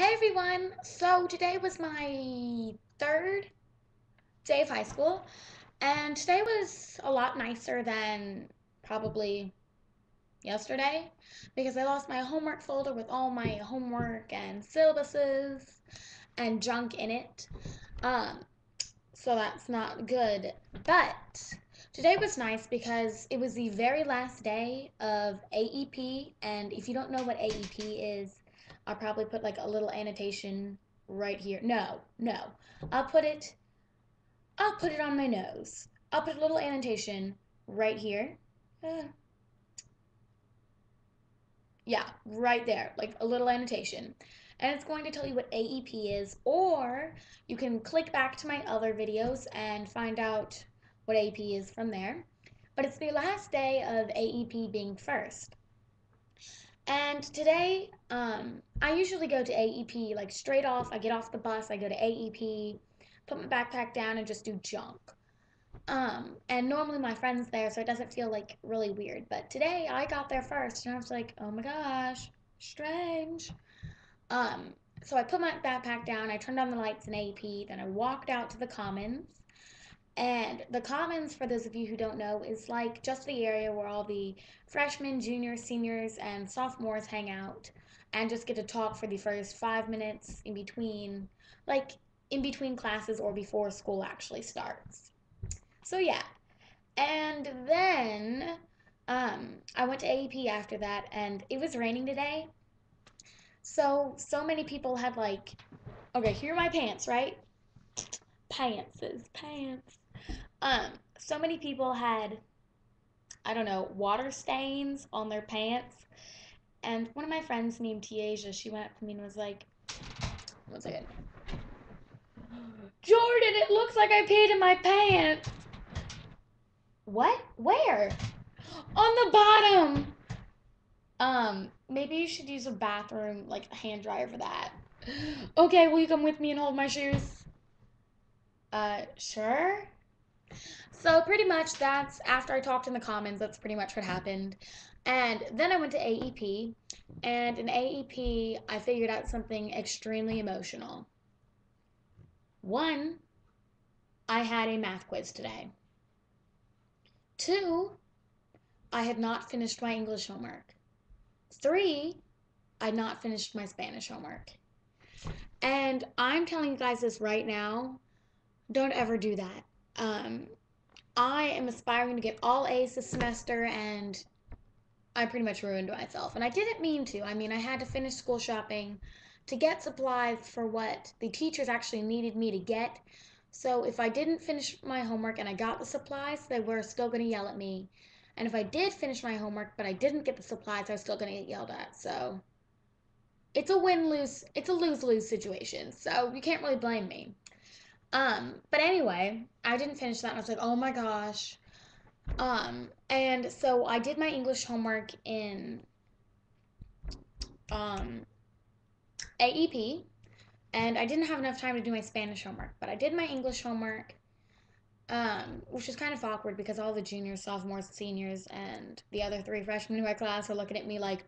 Hey everyone! So today was my third day of high school, and today was a lot nicer than probably yesterday because I lost my homework folder with all my homework and syllabuses and junk in it. Um, so that's not good. But today was nice because it was the very last day of AEP, and if you don't know what AEP is, I'll probably put like a little annotation right here. No, no. I'll put it I'll put it on my nose. I'll put a little annotation right here. Uh, yeah, right there, like a little annotation. And it's going to tell you what AEP is, or you can click back to my other videos and find out what AEP is from there. But it's the last day of AEP being first. And today, I usually go to AEP like straight off. I get off the bus, I go to AEP, put my backpack down, and just do junk. And normally my friend's there, so it doesn't feel like really weird. But today I got there first, and I was like, oh my gosh, strange. Um, so I put my backpack down, I turned on the lights in AP, then I walked out to the commons. And the commons, for those of you who don't know, is like just the area where all the freshmen, juniors, seniors, and sophomores hang out and just get to talk for the first 5 minutes in between, like in between classes or before school actually starts. So yeah, and then I went to AEP after that, and it was raining today. So many people had like, okay, here are my pants, right? Pants. So many people had, I don't know, water stains on their pants. And one of my friends named Tiaja, she went up to me and was like, one second. Jordan, it looks like I peed in my pants. What? Where? On the bottom. Maybe you should use a bathroom, like a hand dryer for that. Okay, will you come with me and hold my shoes? Sure. So pretty much that's after I talked in the commons, that's pretty much what happened. And then I went to AEP, and in AEP, I figured out something extremely emotional. One, I had a math quiz today. Two, I had not finished my English homework. Three, I had not finished my Spanish homework. And I'm telling you guys this right now, don't ever do that. Um, I am aspiring to get all A's this semester, and I pretty much ruined myself. And I didn't mean to. I mean, I had to finish school shopping to get supplies for what the teachers actually needed me to get. So if I didn't finish my homework and I got the supplies, they were still going to yell at me. And if I did finish my homework but I didn't get the supplies, I was still going to get yelled at. So it's a win-lose, it's a lose-lose situation. So you can't really blame me. But anyway, I didn't finish that and I was like, oh my gosh. And so I did my English homework in um AEP, and I didn't have enough time to do my Spanish homework, but I did my English homework, which was kind of awkward because all the juniors, sophomores, seniors, and the other three freshmen in my class were looking at me like,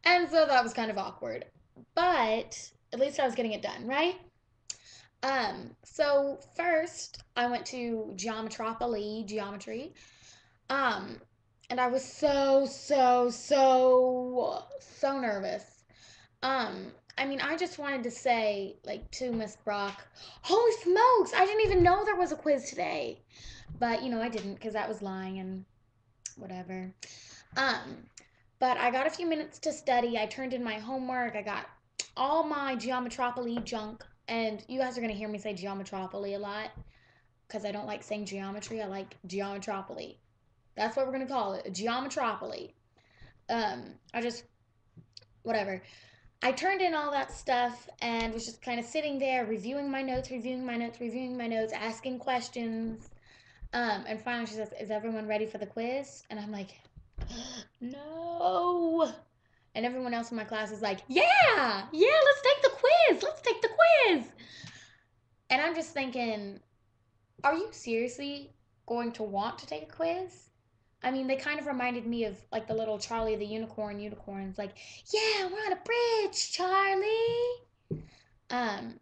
and so that was kind of awkward. But at least I was getting it done, right? So first I went to geometry, um, and I was so nervous. I mean, I just wanted to say, like, to Miss Brock, holy smokes, I didn't even know there was a quiz today. But, I didn't because that was lying and whatever. Um, but I got a few minutes to study. I turned in my homework. I got all my geometry junk. And you guys are going to hear me say geometry a lot because I don't like saying geometry. I like geometry. That's what we're going to call it, geometry. I just, whatever. I turned in all that stuff and was just kind of sitting there reviewing my notes, asking questions. And finally she says, is everyone ready for the quiz? And I'm like, no. And everyone else in my class is like, yeah, let's take the quiz. Let's take the quiz. And I'm just thinking, are you seriously going to want to take a quiz? I mean, they kind of reminded me of like the little Charlie the unicorns. Like, yeah, we're on a bridge, Charlie. Um,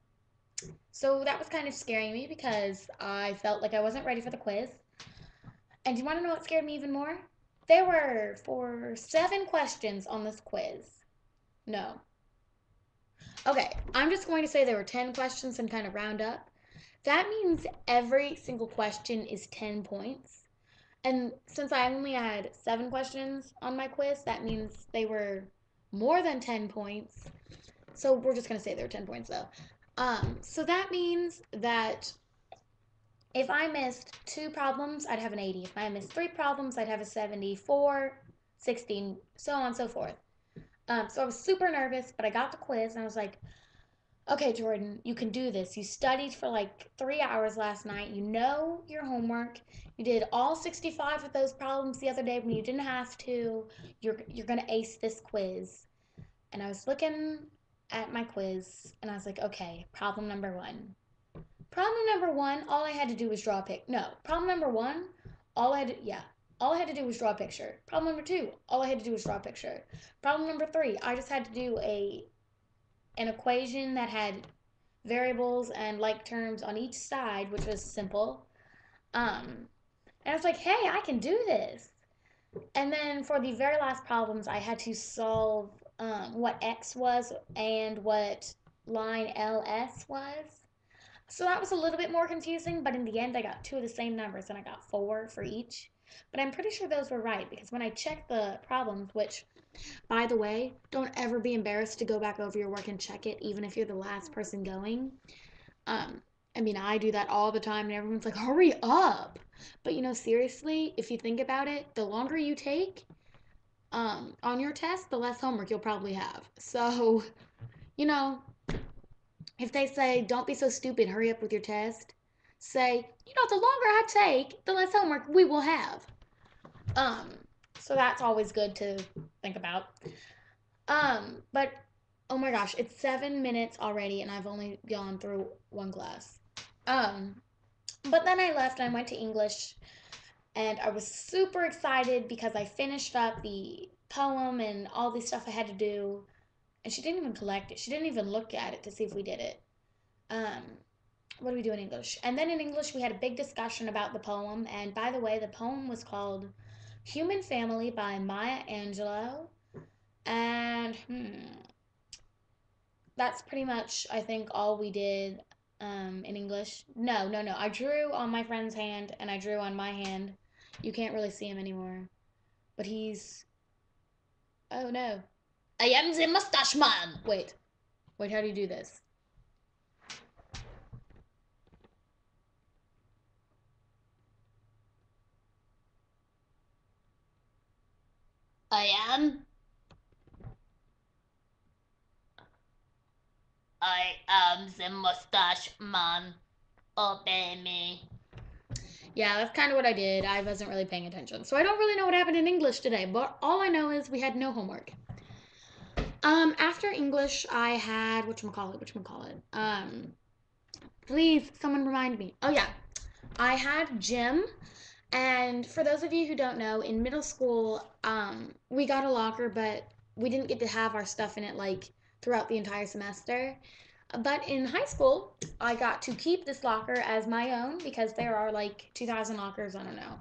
so that was kind of scaring me because I felt like I wasn't ready for the quiz. And do you want to know what scared me even more? There were for 7 questions on this quiz. No. Okay, I'm just going to say there were 10 questions and kind of round up. That means every single question is 10 points. And since I only had 7 questions on my quiz, that means they were more than 10 points. So we're just going to say they were 10 points though. So that means that if I missed 2 problems, I'd have an 80. If I missed 3 problems, I'd have a 74, 16, so on and so forth. So I was super nervous, but I got the quiz and I was like, okay, Jordan, you can do this. You studied for like 3 hours last night. You know your homework. You did all 65 of those problems the other day when you didn't have to. You're gonna ace this quiz. And I was looking at my quiz and I was like, okay, problem number one. Problem number one, all I had to do was draw a pic. No, problem number one, all I had to do was draw a picture. Problem number two, all I had to do was draw a picture. Problem number three, I just had to do a an equation that had variables and like terms on each side, which was simple. And I was like, hey, I can do this. And then for the very last problems, I had to solve what x was and what line ls was. So that was a little bit more confusing, but in the end, I got two of the same numbers and I got four for each. But I'm pretty sure those were right because when I checked the problems, which, by the way, don't ever be embarrassed to go back over your work and check it, even if you're the last person going. Um, I mean, I do that all the time, and everyone's like, hurry up. But seriously, if you think about it, the longer you take on your test, the less homework you'll probably have. So, you know, if they say, don't be so stupid, hurry up with your test, say, the longer I take, the less homework we will have. Um, so that's always good to think about. But oh my gosh, it's 7 minutes already, and I've only gone through one class. Um, but then I left and I went to English, and I was super excited because I finished up the poem and all the stuff I had to do. And she didn't even collect it. She didn't even look at it to see if we did it. Um, what do we do in English? And then in English, we had a big discussion about the poem. And by the way, the poem was called Human Family by Maya Angelou. And that's pretty much, I think, all we did in English. No, no, no. I drew on my friend's hand and I drew on my hand. You can't really see him anymore. But he's. Oh no. I am the mustache man! Wait. Wait, how do you do this? I am. I am the mustache man. Obey me. Yeah, that's kind of what I did. I wasn't really paying attention. So I don't really know what happened in English today, but all I know is we had no homework. After English, I had whatchamacallit. Please, someone remind me. Oh yeah, I had gym, and for those of you who don't know, in middle school, we got a locker, but we didn't get to have our stuff in it like throughout the entire semester. But in high school, I got to keep this locker as my own because there are like 2,000 lockers. I don't know.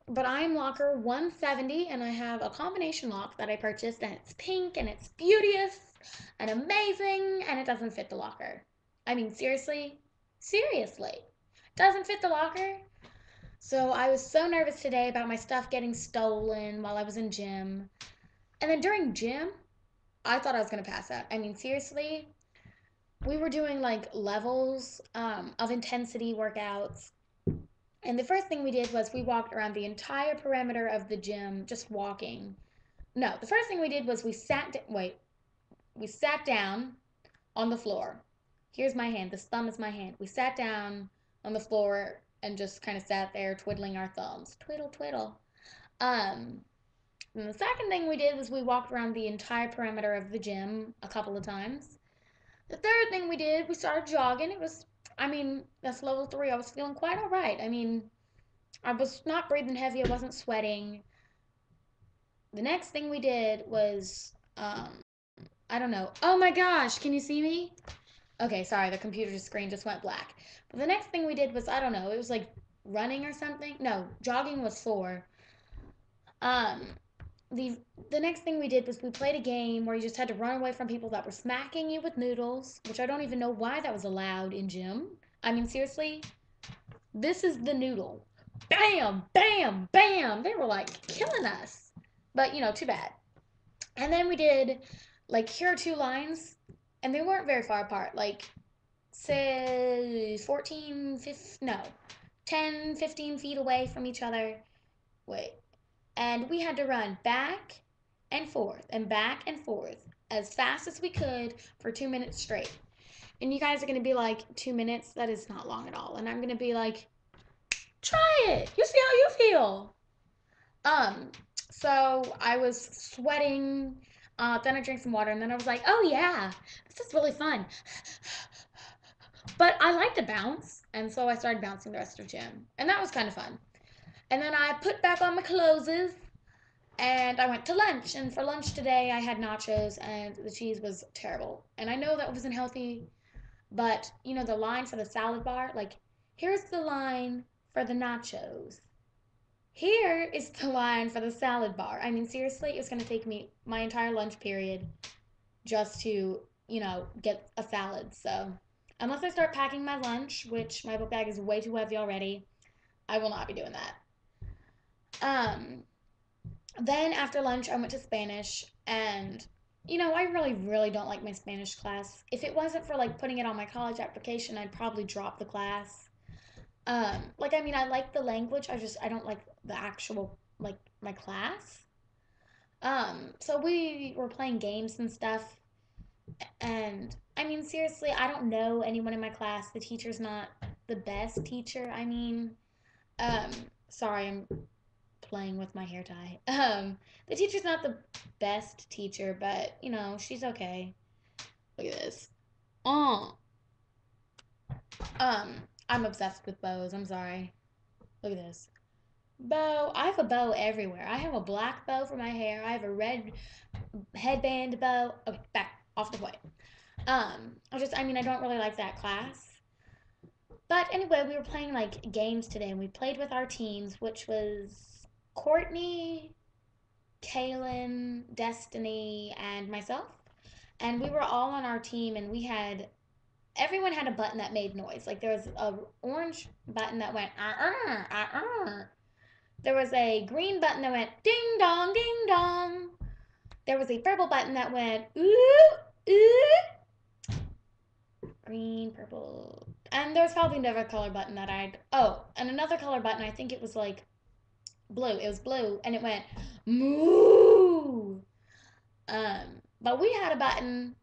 But I'm locker 170 and I have a combination lock that I purchased and it's pink and it's beauteous and amazing and it doesn't fit the locker. I mean, seriously? Seriously. Doesn't fit the locker? So I was so nervous today about my stuff getting stolen while I was in gym. And then during gym, I thought I was going to pass out. I mean, seriously, we were doing like levels of intensity workouts. And the first thing we did was we walked around the entire perimeter of the gym just walking. No, the first thing we did was we sat down on the floor. Here's my hand. This thumb is my hand. We sat down on the floor and just kind of sat there twiddling our thumbs. Twiddle, twiddle. Um, and the second thing we did was we walked around the entire perimeter of the gym a couple of times. The third thing we did, we started jogging. That's level 3. I was feeling quite all right. I mean, I was not breathing heavy. I wasn't sweating. The next thing we did was, I don't know. Oh my gosh, can you see me? Okay, sorry, the computer screen just went black. But the next thing we did was, I don't know, it was like running or something. No, jogging was 4. Um, the the next thing we did was we played a game where you just had to run away from people that were smacking you with noodles, which I don't even know why that was allowed in gym. I mean, seriously, this is the noodle. Bam, bam, bam. They were like killing us. But, too bad. And then we did, like, here are 2 lines, and they weren't very far apart. Like, say 14, 15, no, 10, 15 feet away from each other. Wait. And we had to run back and forth as fast as we could for 2 minutes straight. And you guys are going to be like, 2 minutes? That is not long at all. And I'm going to be like, try it. You see how you feel. Um, so I was sweating. Then I drank some water, and then I was like, oh yeah, this is really fun. But I like to bounce, and so I started bouncing the rest of gym, and that was kind of fun. And then I put back on my clothes, and I went to lunch. And for lunch today, I had nachos, and the cheese was terrible. And I know that wasn't healthy, but the line for the salad bar, like, here's the line for the nachos. Here is the line for the salad bar. I mean, seriously, it's going to take me my entire lunch period just to, get a salad. So, unless I start packing my lunch, which my book bag is way too heavy already, I will not be doing that. Um, then after lunch, I went to Spanish, and I really, really don't like my Spanish class. If it wasn't for like putting it on my college application, I'd probably drop the class. Like, I mean, I like the language. I don't like the actual, like, my class. So we were playing games and stuff, and I mean, seriously, I don't know anyone in my class. The teacher's not the best teacher. I mean, um, sorry, I'm playing with my hair tie. The teacher's not the best teacher, but she's okay. Look at this. Oh, um, I'm obsessed with bows. I'm sorry. Look at this. Bow. I have a bow everywhere. I have a black bow for my hair. I have a red headband bow. Okay, back off the point. I mean, I don't really like that class. But anyway, we were playing like games today, and we played with our teams, which was Courtney, Kaylin, Destiny, and myself. And we were all on our team, and everyone had a button that made noise. Like, there was a orange button that went There was a green button that went ding dong, ding dong. There was a purple button that went ooh, ooh. Green, purple. And there was probably another color button that and another color button, I think it was like blue. It was blue, and it went moo. But we had a button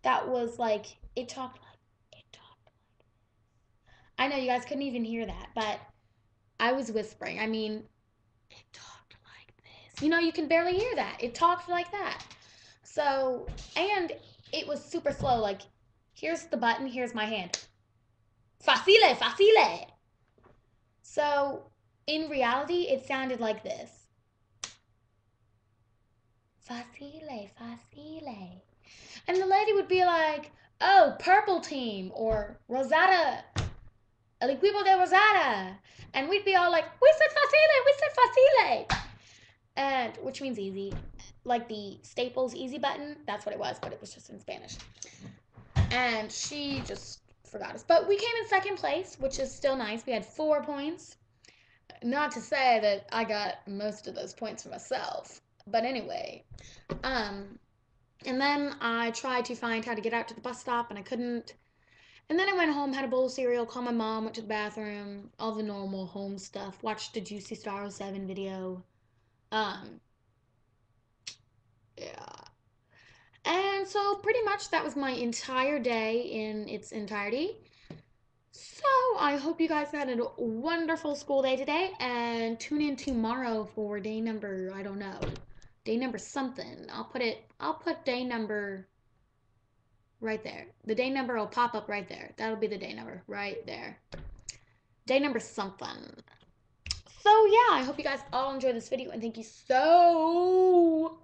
that was like, it talked. I know you guys couldn't even hear that, but I was whispering. I mean, it talked like this. You can barely hear that. It talked like that. So, and it was super slow. Like, here's the button, here's my hand. Facile, facile. So, in reality, it sounded like this. Facile, facile. And the lady would be like, oh, purple team, or Rosada, el equipo de Rosada. And we'd be all like, we said facile. And, which means easy. Like the Staples easy button, that's what it was, but it was just in Spanish. And she just forgot us. But we came in second place, which is still nice. We had 4 points. Not to say that I got most of those points for myself. But anyway, and then I tried to find how to get out to the bus stop, and I couldn't. And then I went home, had a bowl of cereal, called my mom, went to the bathroom, all the normal home stuff, watched a Juicy Star 07 video. Um, yeah. And so pretty much that was my entire day in its entirety. So I hope you guys had a wonderful school day today, and tune in tomorrow for day number, I don't know, day number something. I'll put day number right there. The day number will pop up right there. That'll be the day number right there. Day number something. So yeah, I hope you guys all enjoyed this video and thank you so